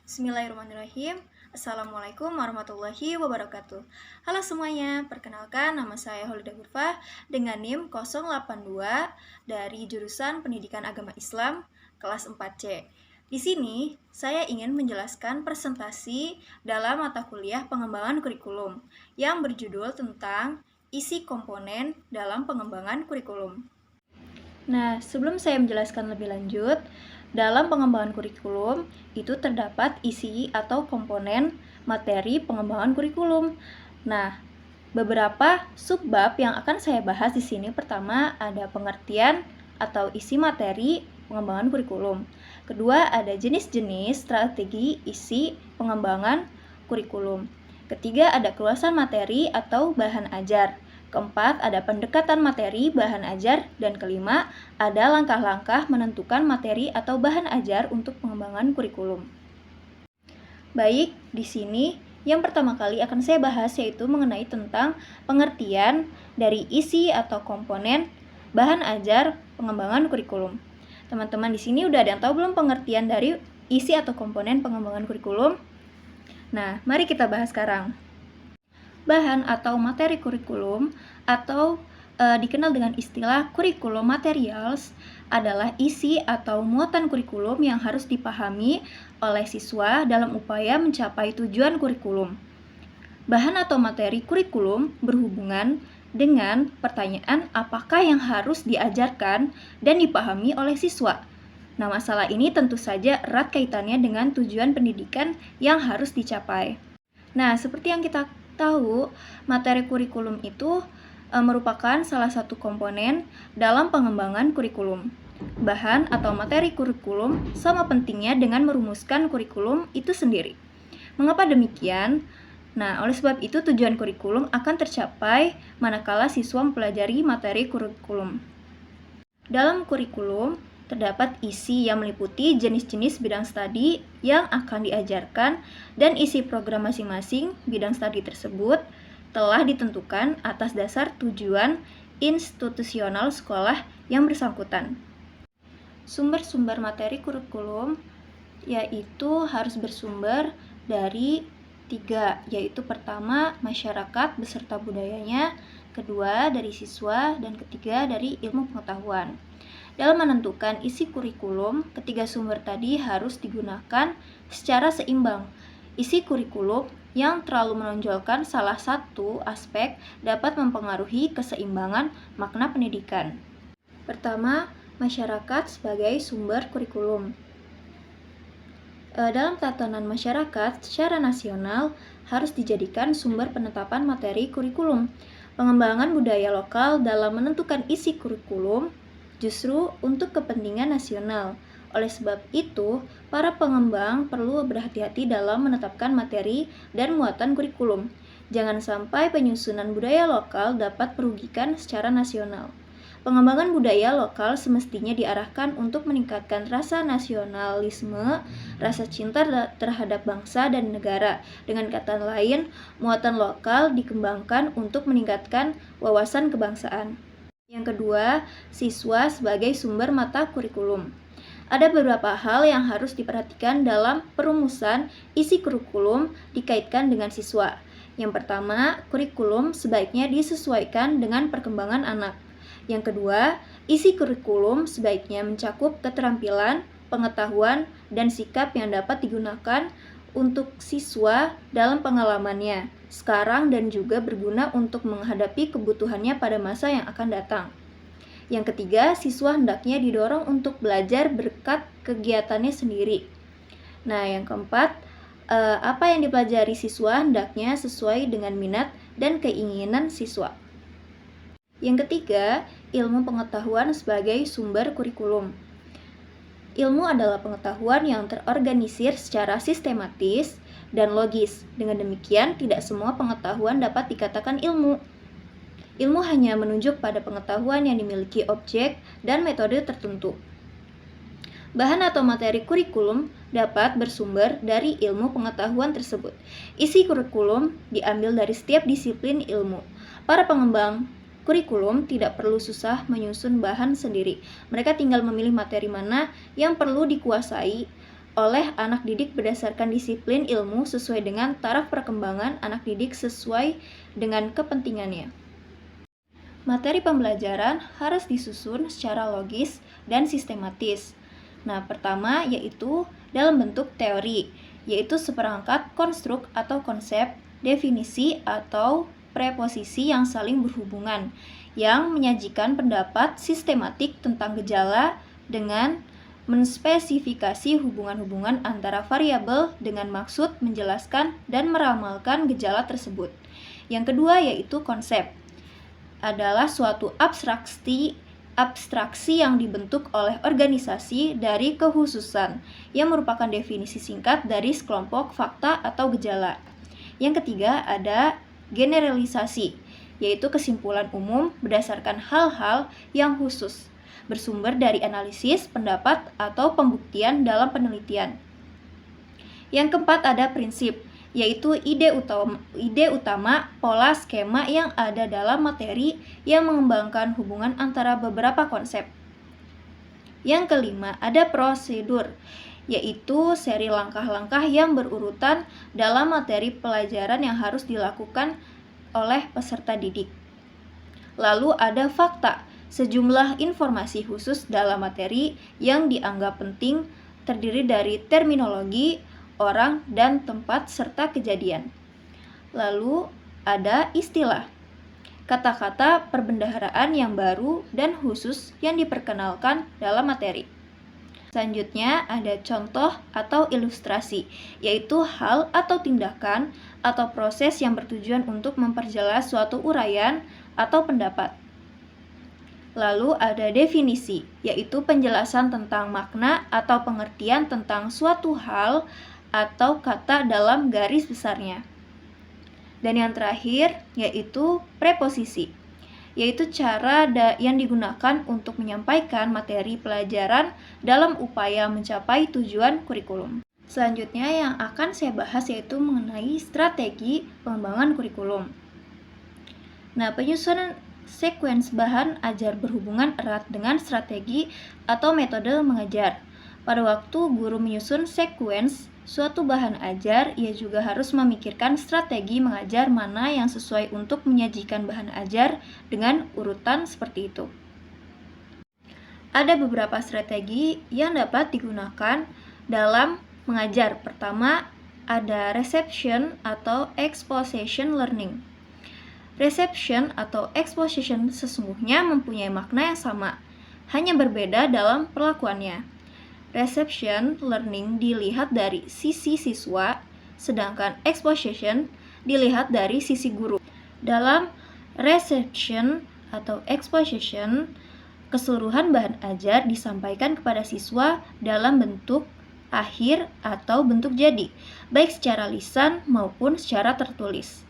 Bismillahirrahmanirrahim. Assalamualaikum warahmatullahi wabarakatuh. Halo semuanya, perkenalkan nama saya Holidah Gurfah dengan NIM 082 dari jurusan Pendidikan Agama Islam kelas 4C. Di sini, saya ingin menjelaskan presentasi dalam mata kuliah pengembangan kurikulum yang berjudul tentang isi komponen dalam pengembangan kurikulum. Nah, sebelum saya menjelaskan lebih lanjut, dalam pengembangan kurikulum itu terdapat isi atau komponen materi pengembangan kurikulum. Nah, beberapa subbab yang akan saya bahas di sini pertama ada pengertian atau isi materi pengembangan kurikulum. Kedua, ada jenis-jenis strategi isi pengembangan kurikulum. Ketiga, ada keluasan materi atau bahan ajar. Keempat, ada pendekatan materi bahan ajar. Dan kelima, ada langkah-langkah menentukan materi atau bahan ajar untuk pengembangan kurikulum. Baik, di sini yang pertama kali akan saya bahas yaitu mengenai tentang pengertian dari isi atau komponen bahan ajar pengembangan kurikulum. Teman-teman di sini udah ada yang tahu belum pengertian dari isi atau komponen pengembangan kurikulum? Nah, mari kita bahas sekarang. Bahan atau materi kurikulum atau dikenal dengan istilah curriculum materials adalah isi atau muatan kurikulum yang harus dipahami oleh siswa dalam upaya mencapai tujuan kurikulum. Bahan atau materi kurikulum berhubungan dengan pertanyaan apakah yang harus diajarkan dan dipahami oleh siswa. Nah, masalah ini tentu saja erat kaitannya dengan tujuan pendidikan yang harus dicapai. Nah, seperti yang kita tahu, materi kurikulum itu merupakan salah satu komponen dalam pengembangan kurikulum. Bahan atau materi kurikulum sama pentingnya dengan merumuskan kurikulum itu sendiri. Mengapa demikian? Nah, oleh sebab itu tujuan kurikulum akan tercapai manakala siswa mempelajari materi kurikulum. Dalam kurikulum terdapat isi yang meliputi jenis-jenis bidang studi yang akan diajarkan dan isi program masing-masing bidang studi tersebut telah ditentukan atas dasar tujuan institusional sekolah yang bersangkutan. Sumber-sumber materi kurikulum yaitu harus bersumber dari 3, yaitu pertama masyarakat beserta budayanya, kedua dari siswa, dan ketiga dari ilmu pengetahuan. Dalam menentukan isi kurikulum, ketiga sumber tadi harus digunakan secara seimbang. Isi kurikulum yang terlalu menonjolkan salah satu aspek dapat mempengaruhi keseimbangan makna pendidikan. Pertama, masyarakat sebagai sumber kurikulum. Dalam tatanan masyarakat secara nasional harus dijadikan sumber penetapan materi kurikulum. Pengembangan budaya lokal dalam menentukan isi kurikulum justru untuk kepentingan nasional. Oleh sebab itu, para pengembang perlu berhati-hati dalam menetapkan materi dan muatan kurikulum. Jangan sampai penyusunan budaya lokal dapat merugikan secara nasional. Pengembangan budaya lokal semestinya diarahkan untuk meningkatkan rasa nasionalisme, rasa cinta terhadap bangsa dan negara. Dengan kata lain, muatan lokal dikembangkan untuk meningkatkan wawasan kebangsaan. Yang kedua, siswa sebagai sumber mata kurikulum. Ada beberapa hal yang harus diperhatikan dalam perumusan isi kurikulum dikaitkan dengan siswa. Yang pertama, kurikulum sebaiknya disesuaikan dengan perkembangan anak. Yang kedua, isi kurikulum sebaiknya mencakup keterampilan, pengetahuan, dan sikap yang dapat digunakan untuk siswa dalam pengalamannya sekarang dan juga berguna untuk menghadapi kebutuhannya pada masa yang akan datang. Yang ketiga, siswa hendaknya didorong untuk belajar berkat kegiatannya sendiri. Nah, yang keempat, apa yang dipelajari siswa hendaknya sesuai dengan minat dan keinginan siswa. Yang ketiga, ilmu pengetahuan sebagai sumber kurikulum. Ilmu adalah pengetahuan yang terorganisir secara sistematis dan logis. Dengan demikian, tidak semua pengetahuan dapat dikatakan ilmu. Ilmu hanya menunjuk pada pengetahuan yang dimiliki objek dan metode tertentu. Bahan atau materi kurikulum dapat bersumber dari ilmu pengetahuan tersebut. Isi kurikulum diambil dari setiap disiplin ilmu. Para pengembang kurikulum tidak perlu susah menyusun bahan sendiri. Mereka tinggal memilih materi mana yang perlu dikuasai oleh anak didik berdasarkan disiplin ilmu sesuai dengan taraf perkembangan anak didik sesuai dengan kepentingannya. Materi pembelajaran harus disusun secara logis dan sistematis. Nah, pertama yaitu dalam bentuk teori, yaitu seperangkat konstruk atau konsep, definisi atau preposisi yang saling berhubungan, yang menyajikan pendapat sistematik tentang gejala dengan menspesifikasi hubungan-hubungan antara variabel dengan maksud menjelaskan dan meramalkan gejala tersebut. Yang kedua yaitu konsep, adalah suatu abstraksi yang dibentuk oleh organisasi dari kekhususan yang merupakan definisi singkat dari sekelompok fakta atau gejala. Yang ketiga ada generalisasi, yaitu kesimpulan umum berdasarkan hal-hal yang khusus, bersumber dari analisis, pendapat, atau pembuktian dalam penelitian. Yang keempat ada prinsip, yaitu ide utama pola skema yang ada dalam materi yang mengembangkan hubungan antara beberapa konsep. Yang kelima ada prosedur, yaitu seri langkah-langkah yang berurutan dalam materi pelajaran yang harus dilakukan oleh peserta didik. Lalu ada fakta, sejumlah informasi khusus dalam materi yang dianggap penting terdiri dari terminologi, orang, dan tempat serta kejadian. Lalu ada istilah, kata-kata perbendaharaan yang baru dan khusus yang diperkenalkan dalam materi. Selanjutnya ada contoh atau ilustrasi, yaitu hal atau tindakan atau proses yang bertujuan untuk memperjelas suatu uraian atau pendapat. Lalu ada definisi, yaitu penjelasan tentang makna atau pengertian tentang suatu hal atau kata dalam garis besarnya. Dan yang terakhir yaitu preposisi, yaitu cara yang digunakan untuk menyampaikan materi pelajaran dalam upaya mencapai tujuan kurikulum. Selanjutnya yang akan saya bahas yaitu mengenai strategi pengembangan kurikulum. Nah, penyusunan sekuens bahan ajar berhubungan erat dengan strategi atau metode mengajar. Pada waktu guru menyusun sekuens suatu bahan ajar, ia juga harus memikirkan strategi mengajar mana yang sesuai untuk menyajikan bahan ajar dengan urutan seperti itu. Ada beberapa strategi yang dapat digunakan dalam mengajar. Pertama, ada reception atau exposition learning. Reception atau exposition sesungguhnya mempunyai makna yang sama, hanya berbeda dalam perlakuannya. Reception learning dilihat dari sisi siswa, sedangkan exposition dilihat dari sisi guru. Dalam reception atau exposition, keseluruhan bahan ajar disampaikan kepada siswa dalam bentuk akhir atau bentuk jadi, baik secara lisan maupun secara tertulis.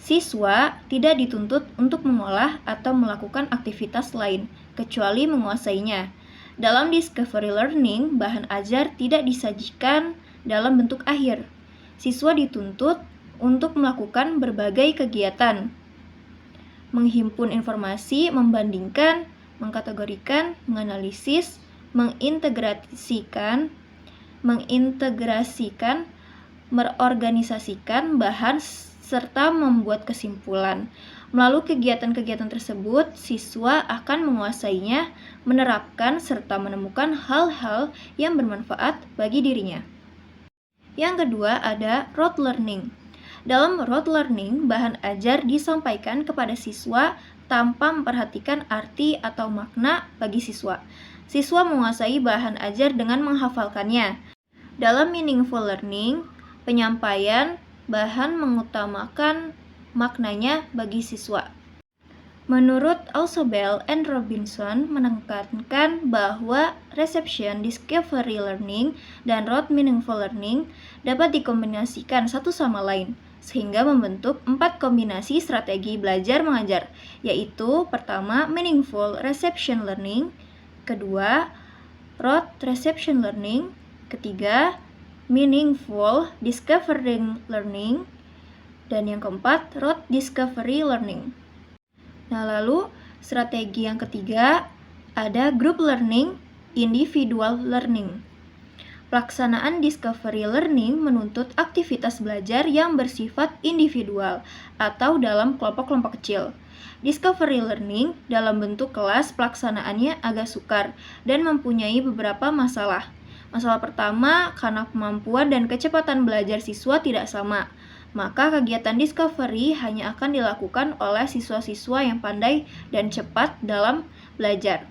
Siswa tidak dituntut untuk mengolah atau melakukan aktivitas lain, kecuali menguasainya. Dalam discovery learning, bahan ajar tidak disajikan dalam bentuk akhir. Siswa dituntut untuk melakukan berbagai kegiatan, menghimpun informasi, membandingkan, mengkategorikan, menganalisis, mengintegrasikan, merorganisasikan bahan serta membuat kesimpulan. Melalui kegiatan-kegiatan tersebut, siswa akan menguasainya, menerapkan, serta menemukan hal-hal yang bermanfaat bagi dirinya. Yang kedua ada rote learning. Dalam rote learning, bahan ajar disampaikan kepada siswa tanpa memperhatikan arti atau makna bagi siswa. Siswa menguasai bahan ajar dengan menghafalkannya. Dalam meaningful learning, penyampaian bahan mengutamakan maknanya bagi siswa. Menurut Alsobel and Robinson menekankan bahwa reception, discovery learning, dan rote meaningful learning dapat dikombinasikan satu sama lain, sehingga membentuk 4 kombinasi strategi belajar mengajar, yaitu pertama, meaningful reception learning, kedua, rote reception learning, ketiga, meaningful discovering learning, dan yang keempat, rote discovery learning. Nah, lalu strategi yang ketiga ada group learning, individual learning. Pelaksanaan discovery learning menuntut aktivitas belajar yang bersifat individual atau dalam kelompok-kelompok kecil. Discovery learning dalam bentuk kelas pelaksanaannya agak sukar dan mempunyai beberapa masalah. Masalah pertama, karena kemampuan dan kecepatan belajar siswa tidak sama, maka kegiatan discovery hanya akan dilakukan oleh siswa-siswa yang pandai dan cepat dalam belajar.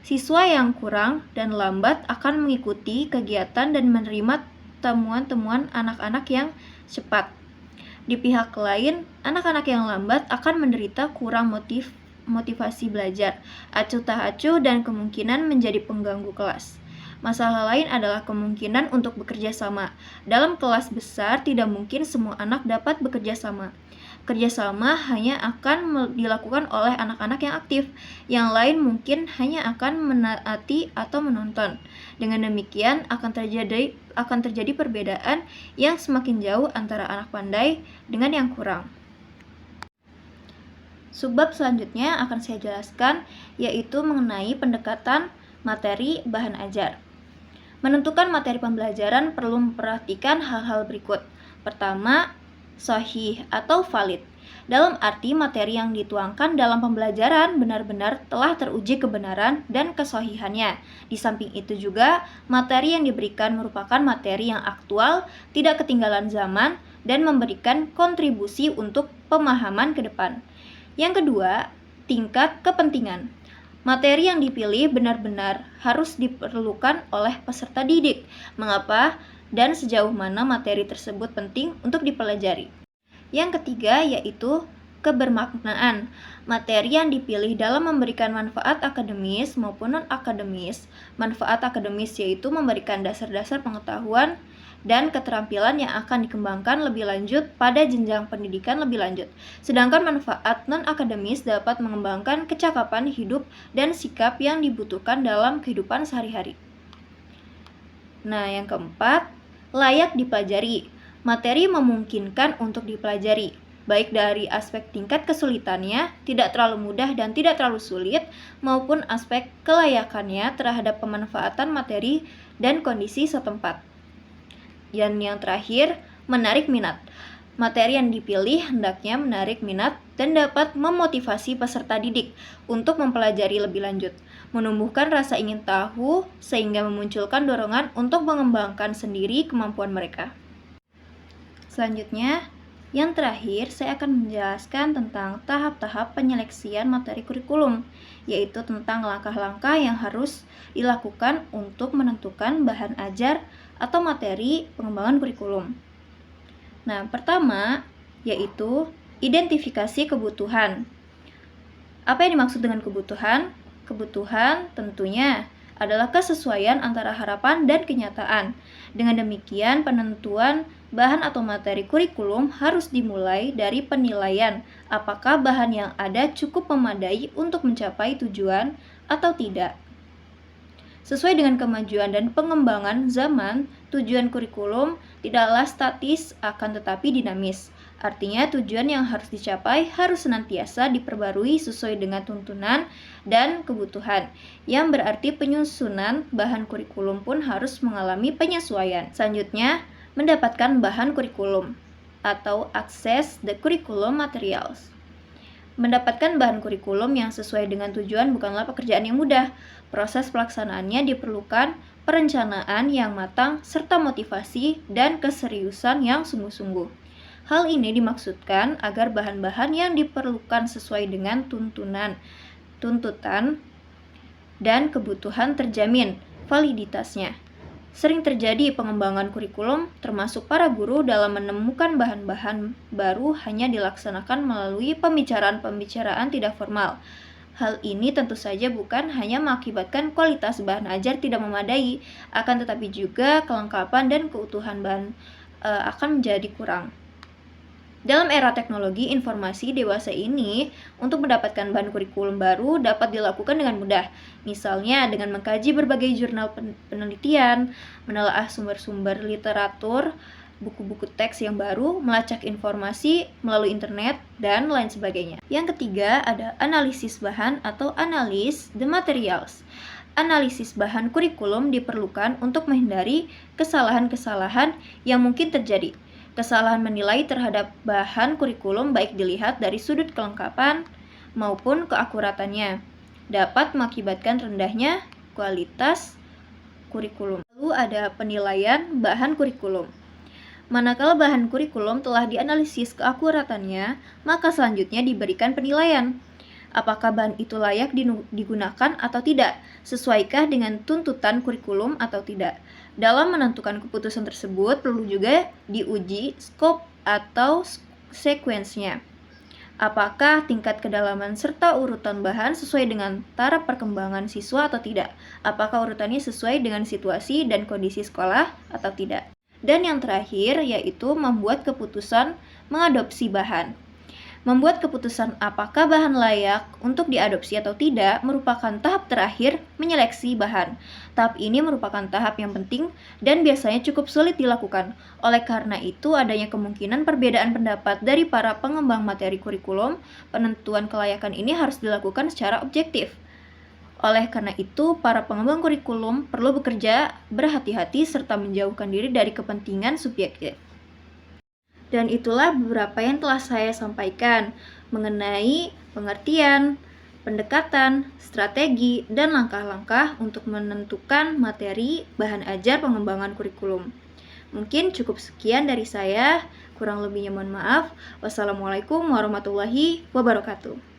Siswa yang kurang dan lambat akan mengikuti kegiatan dan menerima temuan-temuan anak-anak yang cepat. Di pihak lain, anak-anak yang lambat akan menderita kurang motivasi belajar, acuh tak acuh, dan kemungkinan menjadi pengganggu kelas. Masalah lain adalah kemungkinan untuk bekerja sama. Dalam kelas besar, tidak mungkin semua anak dapat bekerja sama. Kerjasama hanya akan dilakukan oleh anak-anak yang aktif, yang lain mungkin hanya akan menaati atau menonton. Dengan demikian akan terjadi perbedaan yang semakin jauh antara anak pandai dengan yang kurang. Subbab selanjutnya akan saya jelaskan, yaitu mengenai pendekatan materi bahan ajar. Menentukan materi pembelajaran perlu memperhatikan hal-hal berikut. Pertama, sahih atau valid. Dalam arti materi yang dituangkan dalam pembelajaran benar-benar telah teruji kebenaran dan kesahihannya. Di samping itu juga, materi yang diberikan merupakan materi yang aktual, tidak ketinggalan zaman, dan memberikan kontribusi untuk pemahaman ke depan. Yang kedua, tingkat kepentingan. Materi yang dipilih benar-benar harus diperlukan oleh peserta didik. Mengapa? Dan sejauh mana materi tersebut penting untuk dipelajari. Yang ketiga yaitu kebermaknaan. Materi yang dipilih dalam memberikan manfaat akademis maupun non-akademis. Manfaat akademis yaitu memberikan dasar-dasar pengetahuan dan keterampilan yang akan dikembangkan lebih lanjut pada jenjang pendidikan lebih lanjut. Sedangkan manfaat non-akademis dapat mengembangkan kecakapan hidup dan sikap yang dibutuhkan dalam kehidupan sehari-hari. Nah, yang keempat, layak dipelajari. Materi memungkinkan untuk dipelajari, baik dari aspek tingkat kesulitannya, tidak terlalu mudah dan tidak terlalu sulit, maupun aspek kelayakannya terhadap pemanfaatan materi dan kondisi setempat. Dan yang terakhir, menarik minat. Materi yang dipilih hendaknya menarik minat dan dapat memotivasi peserta didik untuk mempelajari lebih lanjut, menumbuhkan rasa ingin tahu sehingga memunculkan dorongan untuk mengembangkan sendiri kemampuan mereka. Selanjutnya, yang terakhir saya akan menjelaskan tentang tahap-tahap penyeleksian materi kurikulum, yaitu tentang langkah-langkah yang harus dilakukan untuk menentukan bahan ajar atau materi pengembangan kurikulum. Nah, pertama yaitu identifikasi kebutuhan. Apa yang dimaksud dengan kebutuhan? Kebutuhan tentunya adalah kesesuaian antara harapan dan kenyataan. Dengan demikian, penentuan bahan atau materi kurikulum harus dimulai dari penilaian apakah bahan yang ada cukup memadai untuk mencapai tujuan atau tidak. Sesuai dengan kemajuan dan pengembangan zaman, tujuan kurikulum tidaklah statis akan tetapi dinamis. Artinya tujuan yang harus dicapai harus senantiasa diperbarui sesuai dengan tuntunan dan kebutuhan, yang berarti penyusunan bahan kurikulum pun harus mengalami penyesuaian. Selanjutnya, mendapatkan bahan kurikulum atau access the curriculum materials. Mendapatkan bahan kurikulum yang sesuai dengan tujuan bukanlah pekerjaan yang mudah. Proses pelaksanaannya diperlukan perencanaan yang matang serta motivasi dan keseriusan yang sungguh-sungguh. Hal ini dimaksudkan agar bahan-bahan yang diperlukan sesuai dengan tuntutan dan kebutuhan terjamin validitasnya. Sering terjadi pengembangan kurikulum, termasuk para guru dalam menemukan bahan-bahan baru hanya dilaksanakan melalui pembicaraan-pembicaraan tidak formal. Hal ini tentu saja bukan hanya mengakibatkan kualitas bahan ajar tidak memadai, akan tetapi juga kelengkapan dan keutuhan bahan akan menjadi kurang. Dalam era teknologi informasi dewasa ini, untuk mendapatkan bahan kurikulum baru dapat dilakukan dengan mudah. Misalnya dengan mengkaji berbagai jurnal penelitian, menelaah sumber-sumber literatur, buku-buku teks yang baru, melacak informasi melalui internet, dan lain sebagainya. Yang ketiga ada analisis bahan atau analis the materials. analisis bahan kurikulum diperlukan untuk menghindari kesalahan-kesalahan yang mungkin terjadi. Kesalahan menilai terhadap bahan kurikulum baik dilihat dari sudut kelengkapan maupun keakuratannya dapat mengakibatkan rendahnya kualitas kurikulum. Lalu ada penilaian bahan kurikulum. Manakala bahan kurikulum telah dianalisis keakuratannya, maka selanjutnya diberikan penilaian. Apakah bahan itu layak digunakan atau tidak, sesuaikah dengan tuntutan kurikulum atau tidak. Dalam menentukan keputusan tersebut, perlu juga diuji skop atau sekuensnya. Apakah tingkat kedalaman serta urutan bahan sesuai dengan taraf perkembangan siswa atau tidak? Apakah urutannya sesuai dengan situasi dan kondisi sekolah atau tidak? Dan yang terakhir yaitu membuat keputusan mengadopsi bahan. Membuat keputusan apakah bahan layak untuk diadopsi atau tidak merupakan tahap terakhir menyeleksi bahan. Tahap ini merupakan tahap yang penting dan biasanya cukup sulit dilakukan. Oleh karena itu, adanya kemungkinan perbedaan pendapat dari para pengembang materi kurikulum. Penentuan kelayakan ini harus dilakukan secara objektif. Oleh karena itu, para pengembang kurikulum perlu bekerja berhati-hati serta menjauhkan diri dari kepentingan subjektif. Dan itulah beberapa yang telah saya sampaikan mengenai pengertian, pendekatan, strategi, dan langkah-langkah untuk menentukan materi bahan ajar pengembangan kurikulum. Mungkin cukup sekian dari saya, kurang lebihnya mohon maaf. Wassalamualaikum warahmatullahi wabarakatuh.